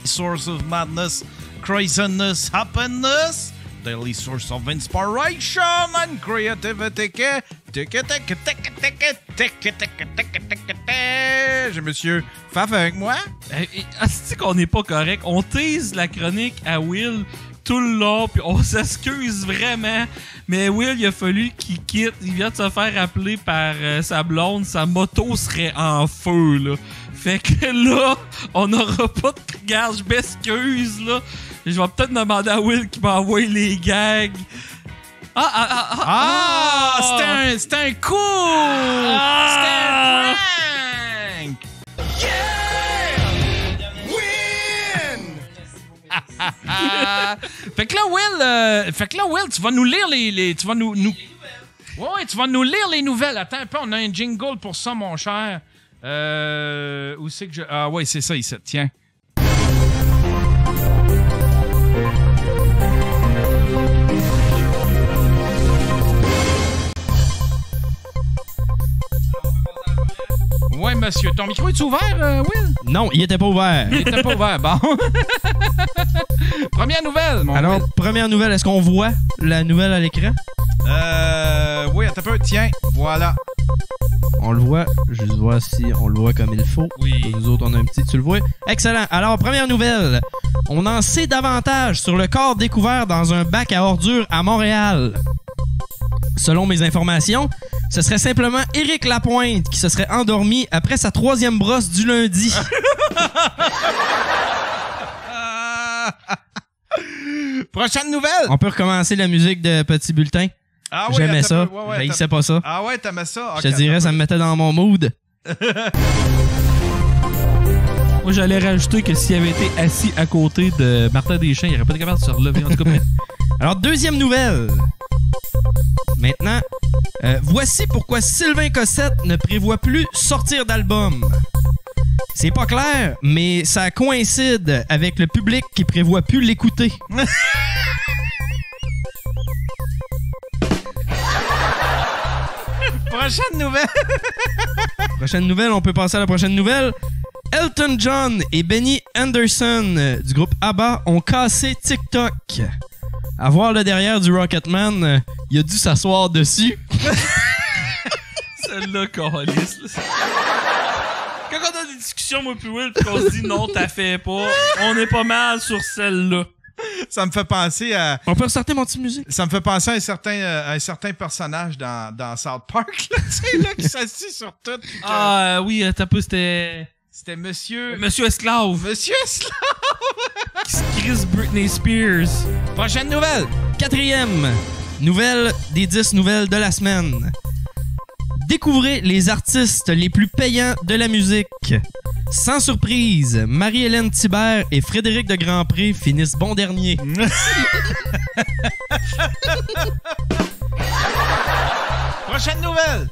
source of madness, craziness, happiness, daily source of inspiration and creativity. J'ai monsieur Faf avec moi. C'est qu'on n'est pas correct. On tease la chronique à Will tout le long, puis on s'excuse vraiment. Mais Will, il a fallu qu'il quitte. Il vient de se faire appeler par sa blonde. Sa moto serait en feu, là. Fait que là, on n'aura pas de... Regarde, je m'excuse, là. Je vais peut-être demander à Will qui m'envoie les gags. C'était un coup! C'était un prank! Fait que là, Will, tu vas nous lire tu vas nous... Ouais, tu vas nous lire les nouvelles. Attends un peu, on a un jingle pour ça, mon cher. Où c'est que je... Ah ouais, c'est ça, ici. Tiens. Ouais, monsieur. Ton micro est ouvert, Will? Non, il était pas ouvert. Il était pas ouvert, bon. Première nouvelle, mon Alors, Will. première nouvelle, est-ce qu'on voit la nouvelle à l'écran? Oui, attends un peu. Tiens, voilà. On le voit. Juste voir si on le voit comme il faut. Oui. Nous autres, on a un petit... Tu le vois? Excellent. Alors, première nouvelle. On en sait davantage sur le corps découvert dans un bac à ordures à Montréal. Selon mes informations, ce serait simplement Éric Lapointe qui se serait endormi après sa 3e brosse du lundi. Prochaine nouvelle. On peut recommencer la musique de Petit Bulletin. Ah ouais, J'aimais attends ça. un peu. Ouais, J'haïssais pas ça. Ah ouais, t'aimais ça? Je te dirais, ça me mettait dans mon mood. Moi, j'allais rajouter que s'il avait été assis à côté de Martin Deschamps, il aurait pas été capable de se relever. En tout cas, bref. Alors, deuxième nouvelle. Maintenant, voici pourquoi Sylvain Cossette ne prévoit plus sortir d'album. C'est pas clair, mais ça coïncide avec le public qui prévoit plus l'écouter. Prochaine nouvelle. Prochaine nouvelle, on peut passer à la prochaine nouvelle. Elton John et Benny Anderson du groupe ABBA ont cassé TikTok. À voir le derrière du Rocketman, il a dû s'asseoir dessus. Celle-là, câlisse. Quand on a des discussions, moi puis Will, pis qu'on se dit non, t'as fait pas, on est pas mal sur celle-là. Ça me fait penser à... On peut ressortir mon petit musique. Ça me fait penser à un certain personnage dans South Park, là, tu sais, là, qui s'assit sur tout. Ah oui, t'as pas, c'était Monsieur Esclave Monsieur Esclave. qui se crisse Britney Spears. Prochaine nouvelle. 4e nouvelle des 10 nouvelles de la semaine. Découvrez les artistes les plus payants de la musique. Sans surprise, Marie-Hélène Thibert et Frédéric de Grandpré finissent bon dernier. Prochaine nouvelle.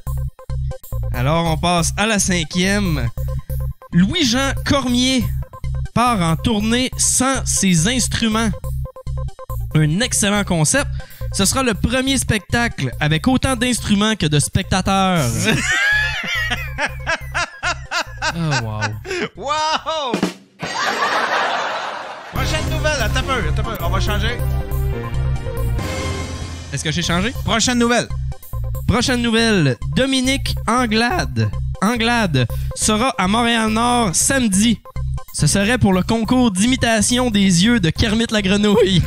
Alors, on passe à la 5e. Louis-Jean Cormier part en tournée sans ses instruments. Un excellent concept. Ce sera le premier spectacle avec autant d'instruments que de spectateurs. Oh wow. Wow! Prochaine nouvelle. Attends un peu. On va changer. Est-ce que j'ai changé? Prochaine nouvelle. Prochaine nouvelle. Dominique Anglade sera à Montréal-Nord samedi. Ce serait pour le concours d'imitation des yeux de Kermit la grenouille.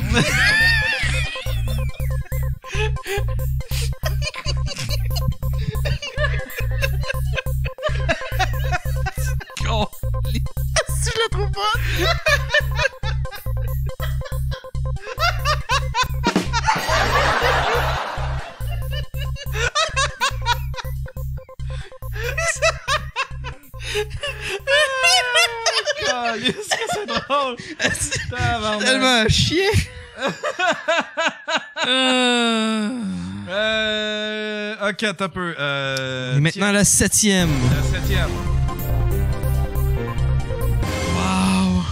Si je la trouve pas. Est-ce que c'est drôle? Tellement chier. Ok, attends un peu. Et maintenant la 7e. La 7e. Wow.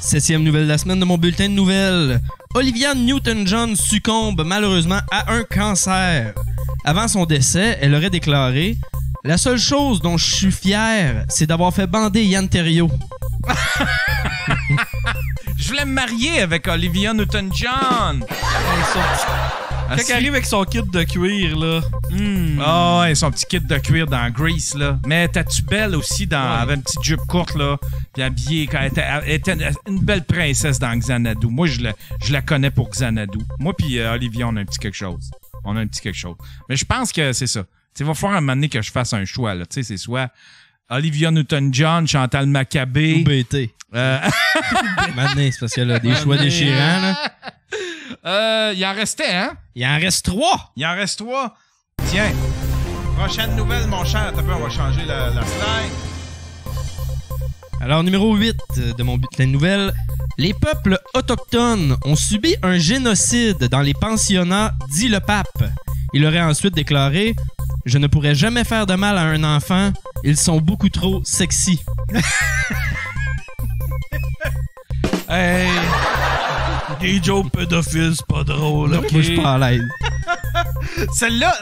7e nouvelle de la semaine de mon bulletin de nouvelles. Olivia Newton-John succombe malheureusement à un cancer. Avant son décès, elle aurait déclaré « La seule chose dont je suis fier, c'est d'avoir fait bander Yann Terriot. » Je voulais me marier avec Olivia Newton-John. Quand il arrive avec son kit de cuir, là. Ah ouais, son petit kit de cuir dans Grease, là. Mais t'as-tu belle aussi dans... Elle avait une petite jupe courte, là. Puis habillée... Elle était une belle princesse dans Xanadu. Moi, je la connais pour Xanadu. Moi puis Olivia, on a un petit quelque chose. Mais je pense que c'est ça. Il va falloir un moment donné que je fasse un choix, là. Tu sais, c'est soit Olivia Newton-John, Chantal Maccabé... Ou BT. Maintenant, c'est parce qu'elle a des choix déchirants, là. Il en restait, hein? Il en reste 3. Tiens. Prochaine nouvelle, mon cher. Attends un peu, on va changer la slide. Alors, numéro 8 de mon bulletin de nouvelles. Les peuples autochtones ont subi un génocide dans les pensionnats, dit le pape. Il aurait ensuite déclaré « Je ne pourrais jamais faire de mal à un enfant. Ils sont beaucoup trop sexy. » Hey! Des jokes pédophiles, c'est pas drôle, ok? Moi, je suis pas à l'aise. Celle-là,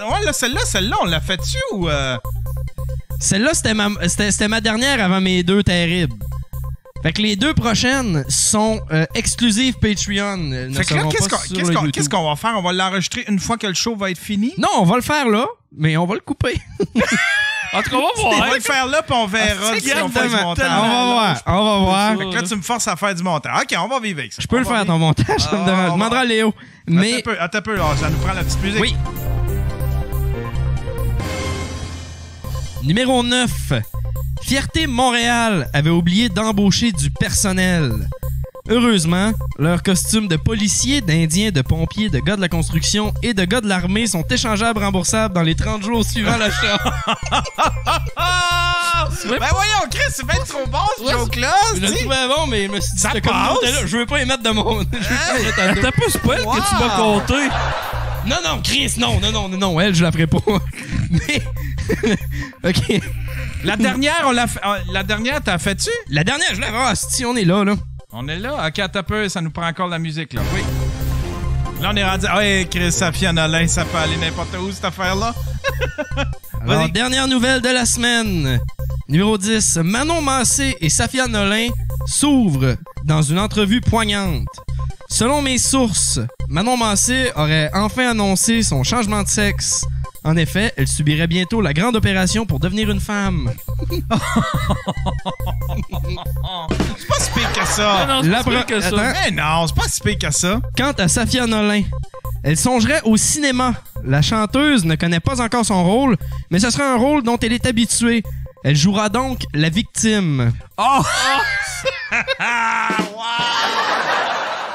on l'a fait-tu ou... Celle-là, c'était ma dernière avant mes 2 terribles. Fait que les 2 prochaines sont exclusives Patreon. Fait que là, qu'est-ce qu'on va faire? On va l'enregistrer une fois que le show va être fini? Non, on va le faire là, mais on va le couper. En tout cas, on va voir. On va le faire là, puis on verra si on fait du montage. On va voir. Fait que là, tu me forces à faire du montage. OK, on va vivre avec ça. Je peux le faire, ton montage. Je demanderai à Léo. Mais... Attends un peu, là, ça nous prend la petite musique. Oui. Numéro 9. Fierté Montréal avait oublié d'embaucher du personnel. Heureusement, leurs costumes de policiers, d'indiens, de pompiers, de gars de la construction et de gars de l'armée sont échangeables, remboursables dans les 30 jours suivant l'achat. Ben voyons, Chris, c'est bien trop bon ce joke-là. Je le trouvais bon, mais je me suis dit, Ça cette passe. communauté-là, je veux pas y mettre de mon... T'as pas spoil que tu m'as compté. Non, Chris, non, elle, je la ferai pas. Mais... OK. La dernière, on l'a fait. La dernière, t'as fait-tu? La dernière, je l'avais. Ah, si, on est là. On est là? OK, attends un peu, ça nous prend encore la musique, là. Oui. Là, on est rendu... Ah, Chris, Safia Nolin, ça peut aller n'importe où, cette affaire-là. Alors, dernière nouvelle de la semaine. Numéro 10. Manon Massé et Safia Nolin s'ouvrent dans une entrevue poignante. Selon mes sources, Manon Massé aurait enfin annoncé son changement de sexe. En effet, elle subirait bientôt la grande opération pour devenir une femme. C'est pas si pire que ça. Non, c'est pas si pire que ça. Attends. Mais non, c'est pas si pire que ça. Quant à Safia Nolin, elle songerait au cinéma. La chanteuse ne connaît pas encore son rôle, mais ce sera un rôle dont elle est habituée. Elle jouera donc la victime. Oh!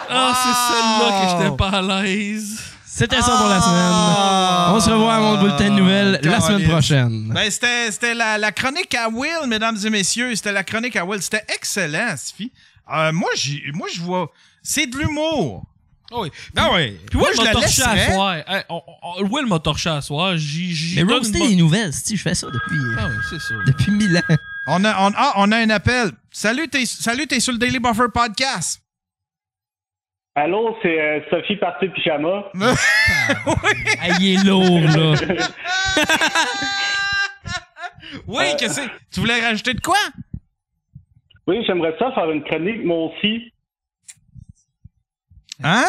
Ah, c'est celle-là que j'étais pas à l'aise. C'était ça pour la semaine. On se revoit à mon bulletin de nouvelles la semaine prochaine. Ben, c'était la chronique à Will, mesdames et messieurs. C'était la chronique à Will. C'était excellent, Sophie. Moi, je vois... C'est de l'humour. Oh oui. Ah oui. Puis Moi, Will je m'a la torché à laisserais. soir. Hey, Will m'a torché à soir. Mais roaster les nouvelles, je fais ça Ah oui, c'est ça. depuis 1000 ans. On a un appel. Salut, t'es sur le Daily Buffer Podcast. Allô, c'est Sophie Party Pyjama. Ah, il est lourd, là. Oui, qu'est-ce que tu voulais rajouter de quoi? Oui, j'aimerais ça faire une chronique, moi aussi. Hein?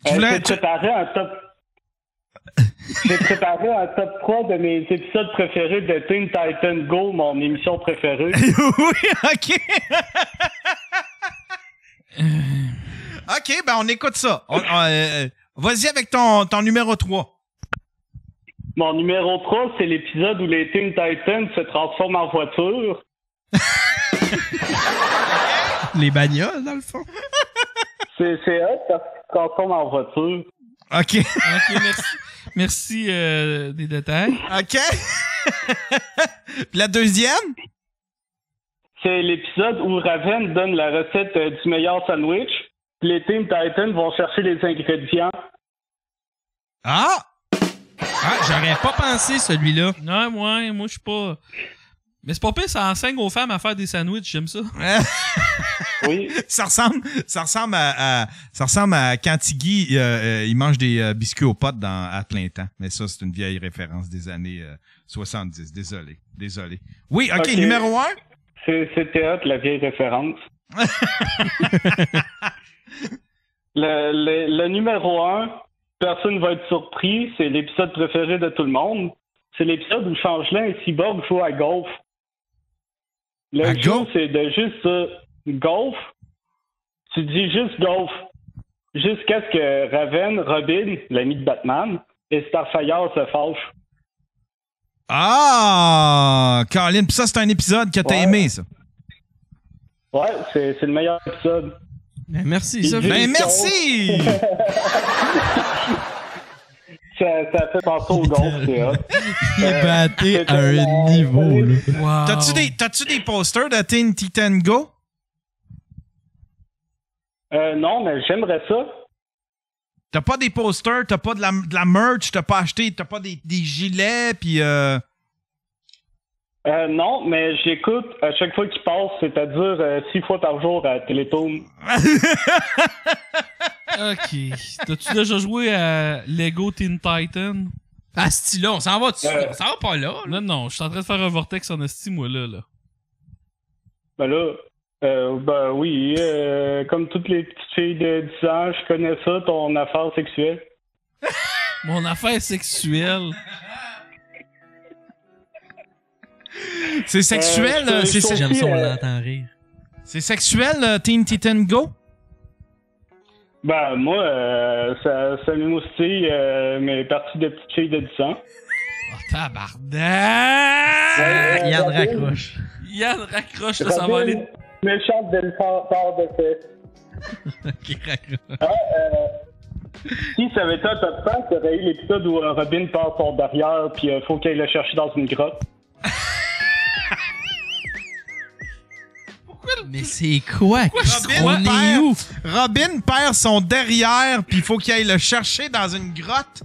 J'ai préparé un top... J'ai préparé un top 3 de mes épisodes préférés de Teen Titan Go, mon émission préférée. Oui, OK. OK, ben on écoute ça. Vas-y avec ton numéro 3. Mon numéro 3, c'est l'épisode où les Teen Titans se transforment en voiture. Les bagnoles, dans le fond. C'est eux qui se transforment en voiture. OK. Ok, merci des détails. OK. Puis la deuxième? C'est l'épisode où Raven donne la recette du meilleur sandwich. Puis les Teen Titans vont chercher les ingrédients. Ah! J'aurais pas pensé, celui-là. Non, moi, je suis pas... Mais c'est pas pire, ça enseigne aux femmes à faire des sandwichs, j'aime ça. Oui. Ça ressemble à quand Tiggy, il mange des biscuits aux potes à plein temps. Mais ça, c'est une vieille référence des années 70. Désolé. Oui, OK, OK. numéro 1. C'était hot, la vieille référence. Le numéro 1, personne va être surpris, c'est l'épisode préféré de tout le monde. C'est l'épisode où Changelin et Cyborg jouent à golf. Le À jeu, golf? c'est de juste golf. Tu dis juste golf. Jusqu'à ce que Raven, Robin, l'ami de Batman, et Starfire se fâchent. Ah! Colin, pis ça, c'est un épisode que t'as Ouais. aimé, ça. Ouais, c'est le meilleur épisode. Ben, merci, Sophie. Ben, merci! Ça fait penser au golf, c'est hot. Il est batté c'est à un tellement- niveau, là. Wow. T'as-tu des posters de Teen Titan Go? Non, mais j'aimerais ça. T'as pas des posters, t'as pas de la merch, t'as pas acheté, t'as pas des gilets, pis Non, mais j'écoute à chaque fois qu'il passe, c'est-à-dire 6 fois par jour à Télétoon. Ok. T'as-tu déjà joué à Lego Teen Titan? À ce style-là, on s'en va dessus. On s'en va pas là. Non, non, je suis en train de faire un vortex en esti, moi, là. Ben là, ben oui, comme toutes les petites filles de 10 ans, je connais ça, ton affaire sexuelle. Mon affaire sexuelle. c'est sexuel, je- c'est je- J'aime ça, on Euh, l'entend rire. c'est sexuel, Teen Titan Go? Ben moi, ça m'émoustille mes parties de petites filles de 10 ans. Oh, tabarnak! Yann raccroche. Yann raccroche, là, ça va aller. Méchante belle part de fait. Ok, raccroche. Si ça avait été un top 5, t'aurais eu l'épisode où Robin part son derrière puis faut qu'elle le cherche dans une grotte. Mais c'est quoi? Robin On est perd- où? Robin perd son derrière, puis il faut qu'il aille le chercher dans une grotte.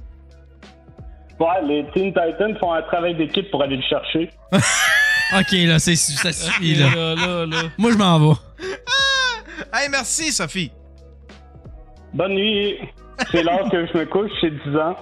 Ouais, les Teen Titans font un travail d'équipe pour aller le chercher. Ok, là, ça suffit, là. Là. Moi, je m'en vais. Hey, merci, Sophie. Bonne nuit. C'est l'heure que je me couche, j'ai 10 ans.